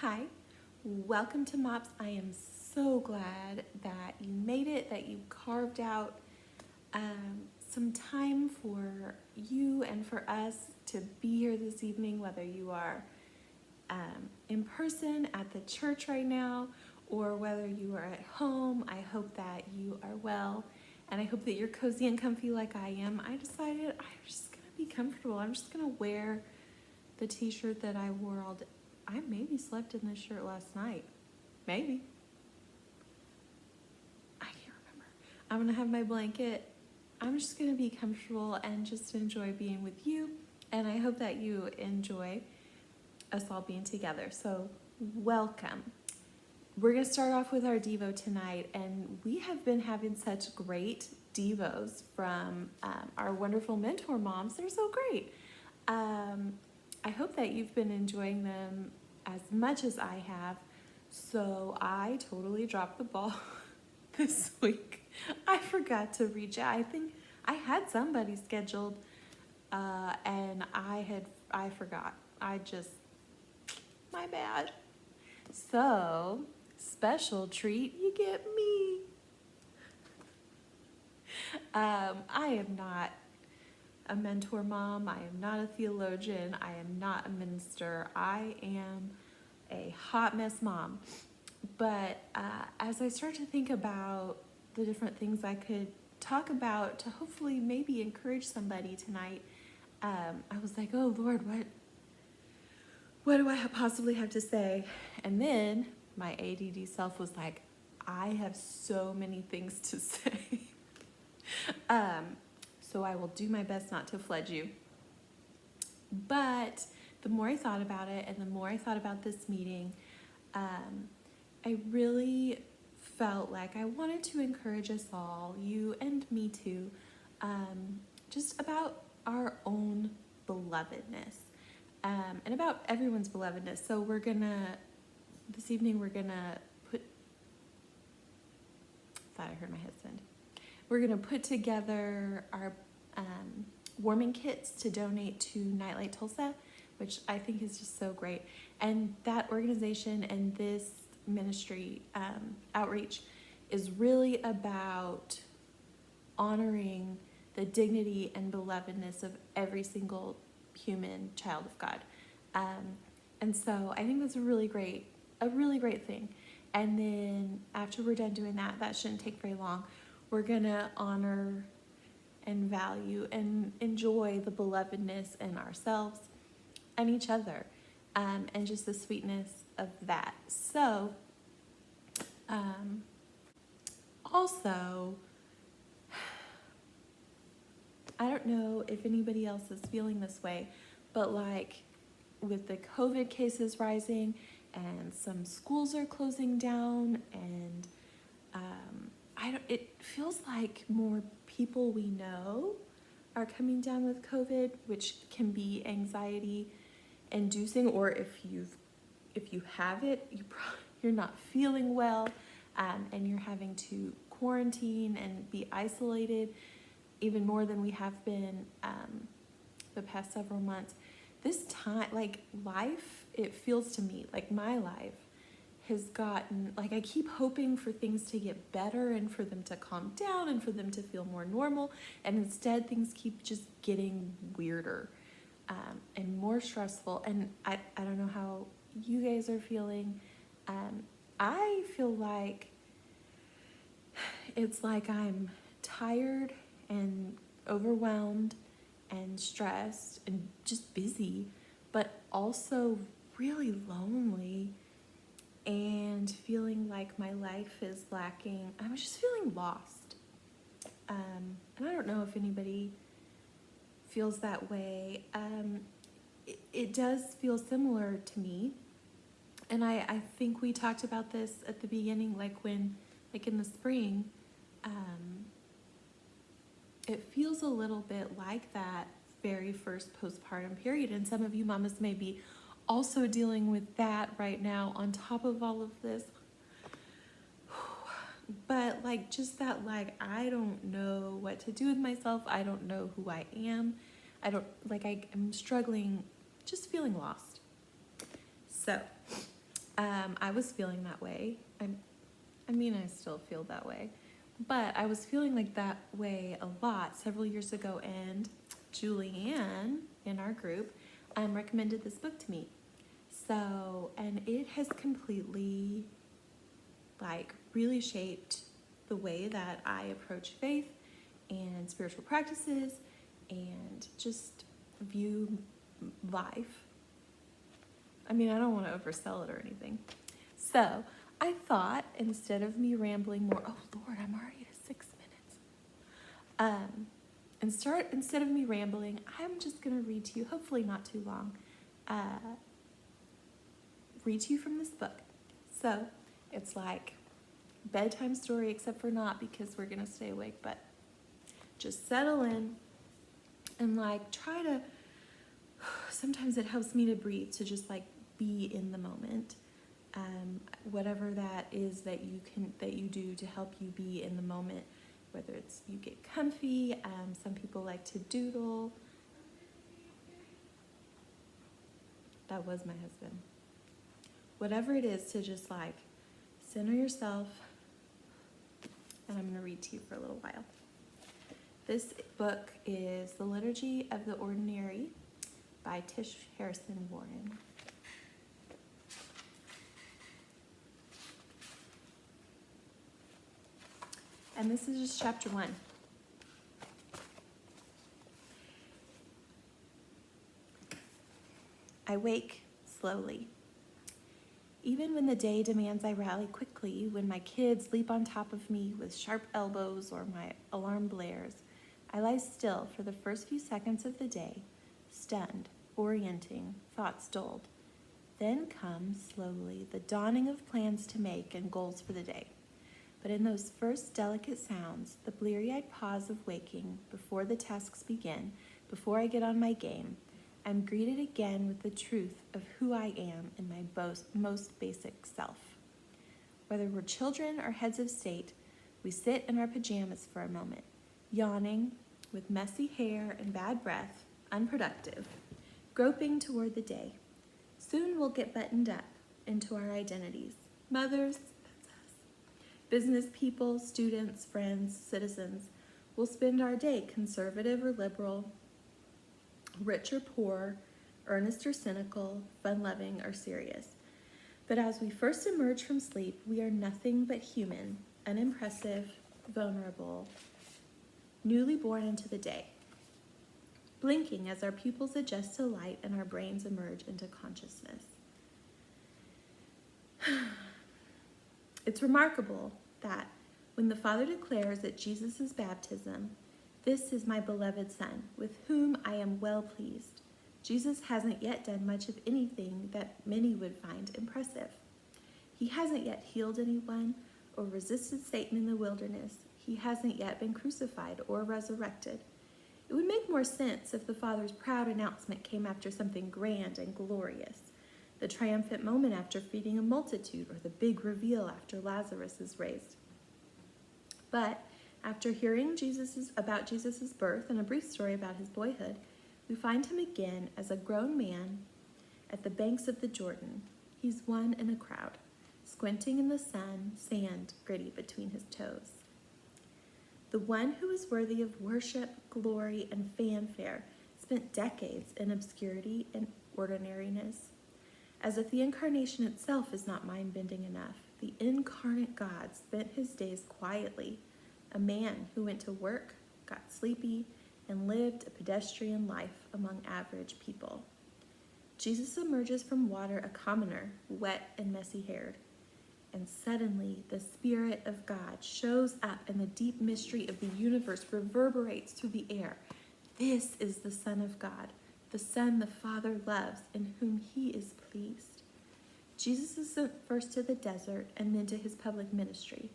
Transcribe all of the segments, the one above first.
Hi, welcome to MOPS. I am so glad that you made it, that you carved out some time for you and for us to be here this evening, whether you are in person at the church right now or whether you are at home. I hope that you are well and I hope that you're cozy and comfy like I am. I decided I'm just gonna be comfortable. I'm just gonna wear the t-shirt that I wore all day. I maybe slept in this shirt last night. Maybe. I can't remember. I'm gonna have my blanket. I'm just gonna be comfortable and just enjoy being with you. And I hope that you enjoy us all being together. So welcome. We're gonna start off with our Devo tonight, and we have been having such great Devos from our wonderful mentor moms. They're so great. I hope that you've been enjoying them as much as I have. So I totally dropped the ball this week. I forgot to reach out. I think I had somebody scheduled and I forgot. My bad. So, special treat, you get me. I am not a mentor mom. I am not a theologian. I am not a minister. I am a hot mess mom. But as I start to think about the different things I could talk about to hopefully maybe encourage somebody tonight, I was like, oh Lord, what do I possibly have to say? And then my ADD self was like, I have so many things to say. So I will do my best not to flood you. But the more I thought about it and the more I thought about this meeting, I really felt like I wanted to encourage us all, you and me too, just about our own belovedness and about everyone's belovedness. So this evening we're gonna thought I heard my husband. We're gonna put together our warming kits to donate to Nightlight Tulsa, which I think is just so great. And that organization and this ministry outreach is really about honoring the dignity and belovedness of every single human child of God. And so I think that's a really great thing. And then after we're done doing that, that shouldn't take very long, we're gonna honor and value and enjoy the belovedness in ourselves and each other, and just the sweetness of that. So, also, I don't know if anybody else is feeling this way, but like with the COVID cases rising and some schools are closing down and it feels like more people we know are coming down with COVID, which can be anxiety inducing, or if you have it, you're not feeling well, and you're having to quarantine and be isolated even more than we have been the past several months. This time, like life, it feels to me like my life has gotten, like I keep hoping for things to get better and for them to calm down and for them to feel more normal, and instead things keep just getting weirder and more stressful. And I don't know how you guys are feeling. I feel like it's like I'm tired and overwhelmed and stressed and just busy, but also really lonely and feeling like my life is lacking. I'm just feeling lost. And I don't know if anybody feels that way. It does feel similar to me. And I think we talked about this at the beginning, like in the spring, it feels a little bit like that very first postpartum period. And some of you mamas may be also dealing with that right now on top of all of this. But like just that, like, I don't know what to do with myself. I don't know who I am. I'm struggling, just feeling lost. So I was feeling that way. I mean, I still feel that way. But I was feeling like that way a lot several years ago, and Julianne in our group recommended this book to me. So, and it has completely, like, really shaped the way that I approach faith and spiritual practices and just view life. I mean, I don't want to oversell it or anything. So I thought, instead of me rambling more, oh Lord, I'm already at 6 minutes. Instead of me rambling, I'm just going to read to you, hopefully not too long, read to you from this book. So it's like bedtime story, except for not, because we're going to stay awake, but just settle in and like try to, sometimes it helps me to breathe, to just like be in the moment. Whatever that is that you do to help you be in the moment, whether it's you get comfy, some people like to doodle. That was my husband. Whatever it is, to just like center yourself, and I'm going to read to you for a little while. This book is The Liturgy of the Ordinary by Tish Harrison Warren. And this is just chapter 1. I wake slowly. Even when the day demands I rally quickly, when my kids leap on top of me with sharp elbows or my alarm blares, I lie still for the first few seconds of the day, stunned, orienting, thoughts dulled. Then comes, slowly, the dawning of plans to make and goals for the day. But in those first delicate sounds, the bleary-eyed pause of waking, before the tasks begin, before I get on my game, I'm greeted again with the truth of who I am in my most basic self. Whether we're children or heads of state, we sit in our pajamas for a moment, yawning, with messy hair and bad breath, unproductive, groping toward the day. Soon we'll get buttoned up into our identities. Mothers, business people, students, friends, citizens. We'll spend our day conservative or liberal, rich or poor, earnest or cynical, fun-loving or serious. But as we first emerge from sleep, we are nothing but human, unimpressive, vulnerable, newly born into the day, blinking as our pupils adjust to light and our brains emerge into consciousness. It's remarkable that when the Father declares at Jesus' baptism, "This is my beloved Son, with whom I am well pleased," Jesus hasn't yet done much of anything that many would find impressive. He hasn't yet healed anyone or resisted Satan in the wilderness. He hasn't yet been crucified or resurrected. It would make more sense if the Father's proud announcement came after something grand and glorious, the triumphant moment after feeding a multitude, or the big reveal after Lazarus is raised. But after hearing about Jesus' birth and a brief story about his boyhood, we find him again as a grown man at the banks of the Jordan. He's one in a crowd, squinting in the sun, sand gritty between his toes. The one who is worthy of worship, glory, and fanfare spent decades in obscurity and ordinariness. As if the incarnation itself is not mind-bending enough, the incarnate God spent his days quietly, a man who went to work, got sleepy, and lived a pedestrian life among average people. Jesus emerges from water a commoner, wet and messy-haired, and suddenly the Spirit of God shows up and the deep mystery of the universe reverberates through the air. This is the Son of God, the Son the Father loves, in whom he is pleased. Jesus is sent first to the desert and then to his public ministry,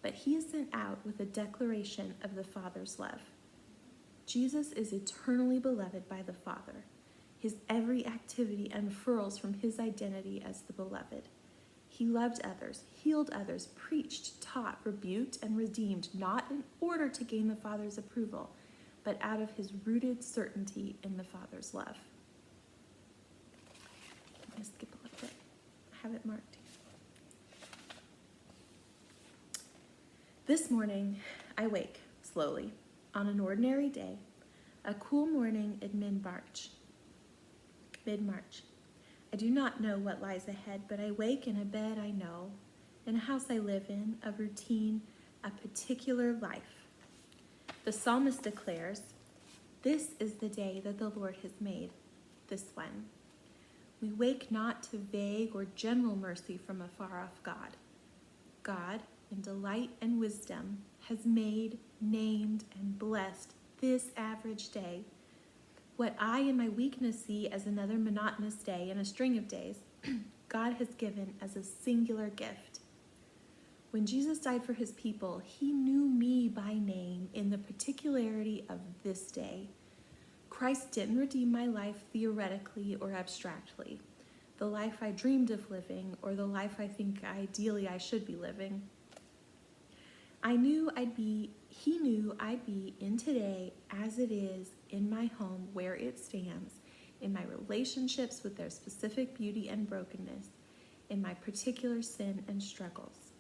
but he is sent out with a declaration of the Father's love. Jesus is eternally beloved by the Father. His every activity unfurls from his identity as the beloved. He loved others, healed others, preached, taught, rebuked, and redeemed, not in order to gain the Father's approval, but out of his rooted certainty in the Father's love. I'm going to skip a little bit. I have it marked here. This morning, I wake slowly on an ordinary day, a cool morning in mid-March. I do not know what lies ahead, but I wake in a bed I know, in a house I live in, a routine, a particular life. The psalmist declares, "This is the day that the Lord has made, this one." We wake not to vague or general mercy from a far-off God. God, in delight and wisdom, has made, named, and blessed this average day. What I in my weakness see as another monotonous day in a string of days, God has given as a singular gift. When Jesus died for his people, he knew me by name in the particularity of this day. Christ didn't redeem my life theoretically or abstractly, the life I dreamed of living or the life I think ideally I should be living. He knew I'd be in today as it is in my home where it stands, in my relationships with their specific beauty and brokenness, in my particular sin and struggles.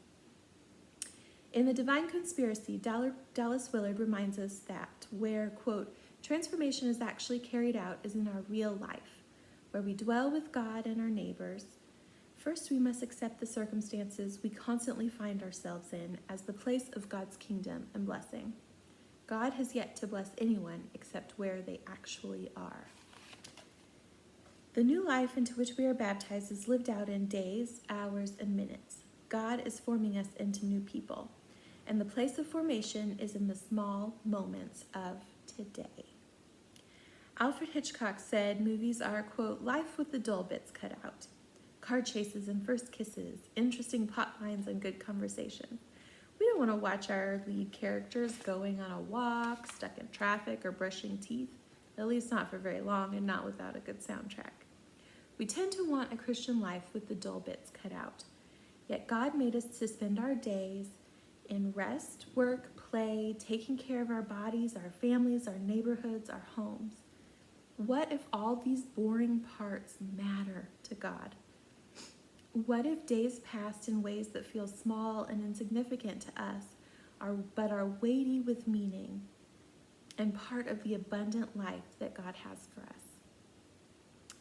In The Divine Conspiracy, Dallas Willard reminds us that where, quote, transformation is actually carried out is in our real life, where we dwell with God and our neighbors. First, we must accept the circumstances we constantly find ourselves in as the place of God's kingdom and blessing. God has yet to bless anyone except where they actually are. The new life into which we are baptized is lived out in days, hours, and minutes. God is forming us into new people, and the place of formation is in the small moments of today. Alfred Hitchcock said movies are, quote, life with the dull bits cut out. Car chases and first kisses, interesting plot lines and good conversation. We don't want to watch our lead characters going on a walk, stuck in traffic, or brushing teeth, at least not for very long and not without a good soundtrack. We tend to want a Christian life with the dull bits cut out. Yet God made us to spend our days in rest, work, play, taking care of our bodies, our families, our neighborhoods, our homes. What if all these boring parts matter to God? What if days passed in ways that feel small and insignificant to us, but are weighty with meaning and part of the abundant life that God has for us?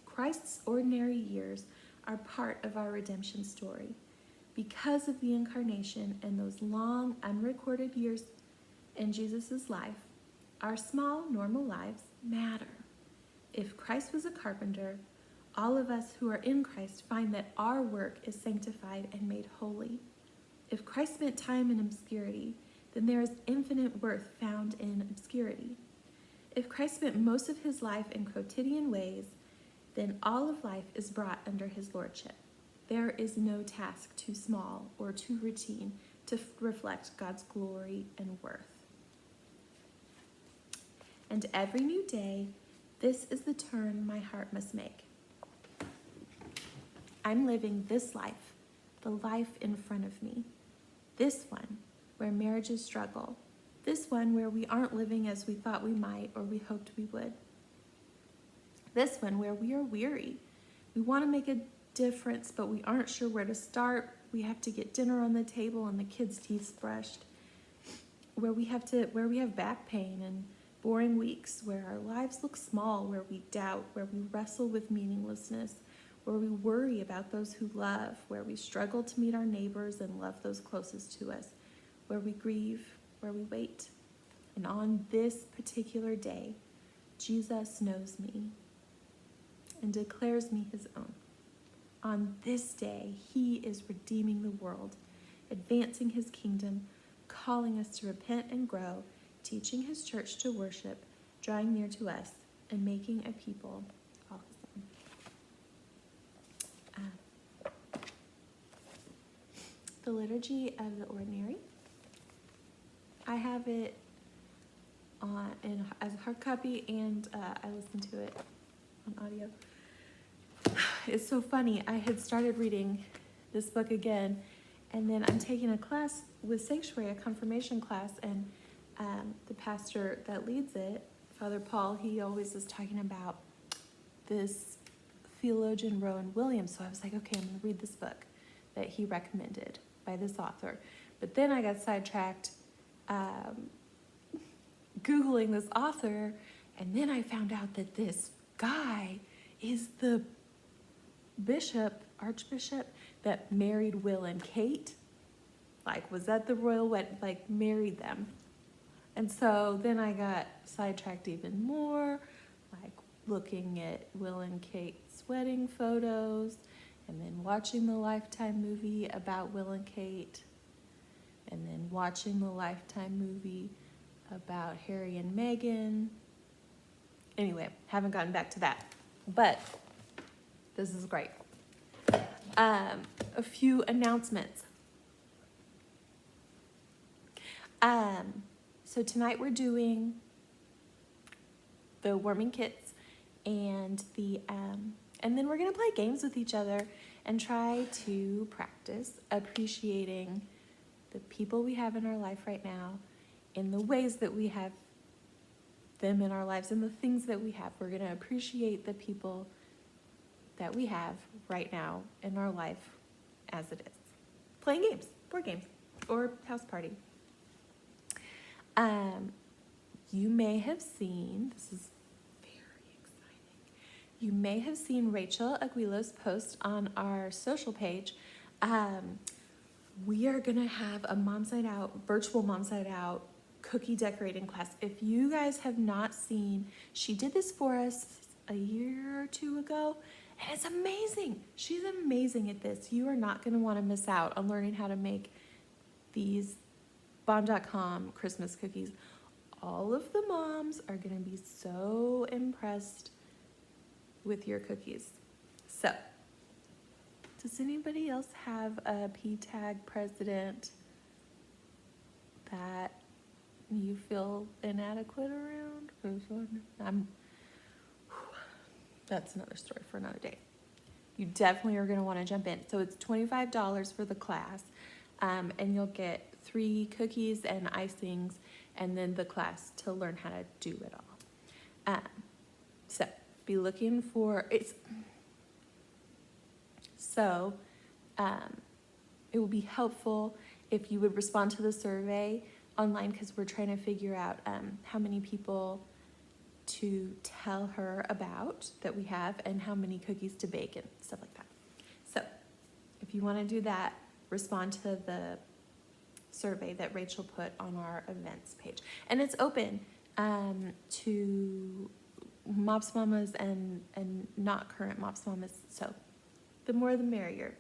Christ's ordinary years are part of our redemption story. Because of the incarnation and those long, unrecorded years in Jesus' life, our small, normal lives matter. If Christ was a carpenter, all of us who are in Christ find that our work is sanctified and made holy. If Christ spent time in obscurity, then there is infinite worth found in obscurity. If Christ spent most of his life in quotidian ways, then all of life is brought under his lordship. There is no task too small or too routine to reflect God's glory and worth. And every new day, this is the turn my heart must make. I'm living this life, the life in front of me. This one where marriages struggle. This one where we aren't living as we thought we might or we hoped we would. This one where we are weary. We want to make a difference, but we aren't sure where to start. We have to get dinner on the table and the kids' teeth brushed. Where we have back pain and boring weeks, where our lives look small, where we doubt, where we wrestle with meaninglessness, where we worry about those who love, where we struggle to meet our neighbors and love those closest to us, where we grieve, where we wait. And on this particular day, Jesus knows me and declares me his own. On this day, he is redeeming the world, advancing his kingdom, calling us to repent and grow, teaching his church to worship, drawing near to us, and making a people all his own. The Liturgy of the Ordinary. I have it as a hard copy, and I listen to it on audio. It's so funny. I had started reading this book again, and then I'm taking a class with Sanctuary, a confirmation class, and the pastor that leads it, Father Paul, he always is talking about this theologian Rowan Williams. So I was like, okay, I'm going to read this book that he recommended by this author. But then I got sidetracked Googling this author, and then I found out that this guy is the archbishop that married Will and Kate. Like, was at the royal wedding, like, married them. And so then I got sidetracked even more, like looking at Will and Kate's wedding photos, and then watching the Lifetime movie about Will and Kate, and then watching the Lifetime movie about Harry and Meghan. Anyway, haven't gotten back to that, but this is great. A few announcements. So tonight we're doing the warming kits and and then we're gonna play games with each other and try to practice appreciating the people we have in our life right now, in the ways that we have them in our lives, and the things that we have. We're gonna appreciate the people that we have right now in our life as it is. Playing games, board games, or house party. You may have seen, this is very exciting, you may have seen Rachel Aguilo's post on our social page. We are gonna have a Mom's Night Out, virtual Mom's Night Out cookie decorating class. If you guys have not seen, she did this for us a year or two ago, and it's amazing. She's amazing at this. You are not gonna wanna miss out on learning how to make these Bomb.com Christmas cookies. All of the moms are gonna be so impressed with your cookies. So, does anybody else have a PTAG president that you feel inadequate around? That's another story for another day. You definitely are gonna wanna jump in. So it's $25 for the class, and you'll get 3 cookies and icings, and then the class to learn how to do it all. So be looking for it. So it will be helpful if you would respond to the survey online, because we're trying to figure out how many people to tell her about that we have, and how many cookies to bake and stuff like that. So if you want to do that, respond to the survey that Rachel put on our events page. And it's open to Mops Mamas and not current Mops Mamas. So the more the merrier.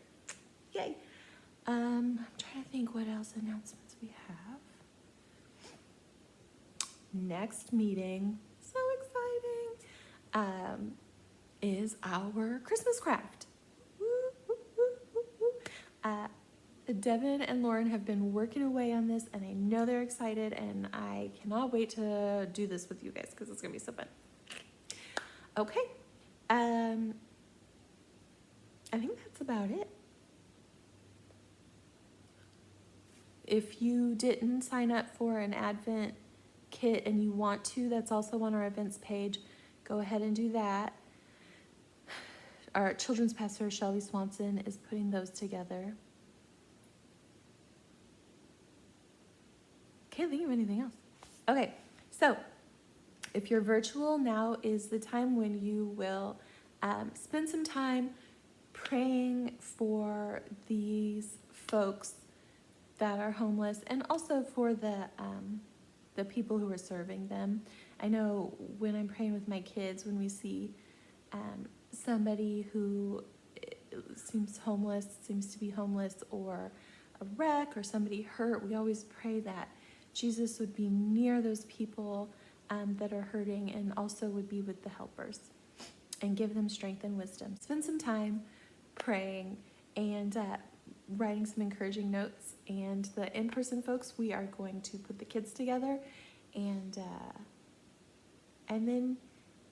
Yay. I'm trying to think what else announcements we have. Next meeting, so exciting, is our Christmas craft. Woo, woo, woo, woo, woo. Devin and Lauren have been working away on this, and I know they're excited, and I cannot wait to do this with you guys because it's gonna be so fun. Okay, I think that's about it. If you didn't sign up for an Advent kit and you want to, that's also on our events page. Go ahead and do that. Our children's pastor, Shelby Swanson, is putting those together. Can't think of anything else. Okay, so if you're virtual, now is the time when you will spend some time praying for these folks that are homeless, and also for the people who are serving them. I know when I'm praying with my kids, when we see somebody who seems to be homeless, or a wreck, or somebody hurt, we always pray that Jesus would be near those people that are hurting, and also would be with the helpers and give them strength and wisdom. Spend some time praying and writing some encouraging notes. And the in-person folks, we are going to put the kids together and then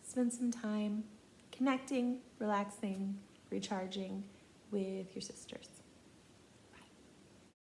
spend some time connecting, relaxing, recharging with your sisters.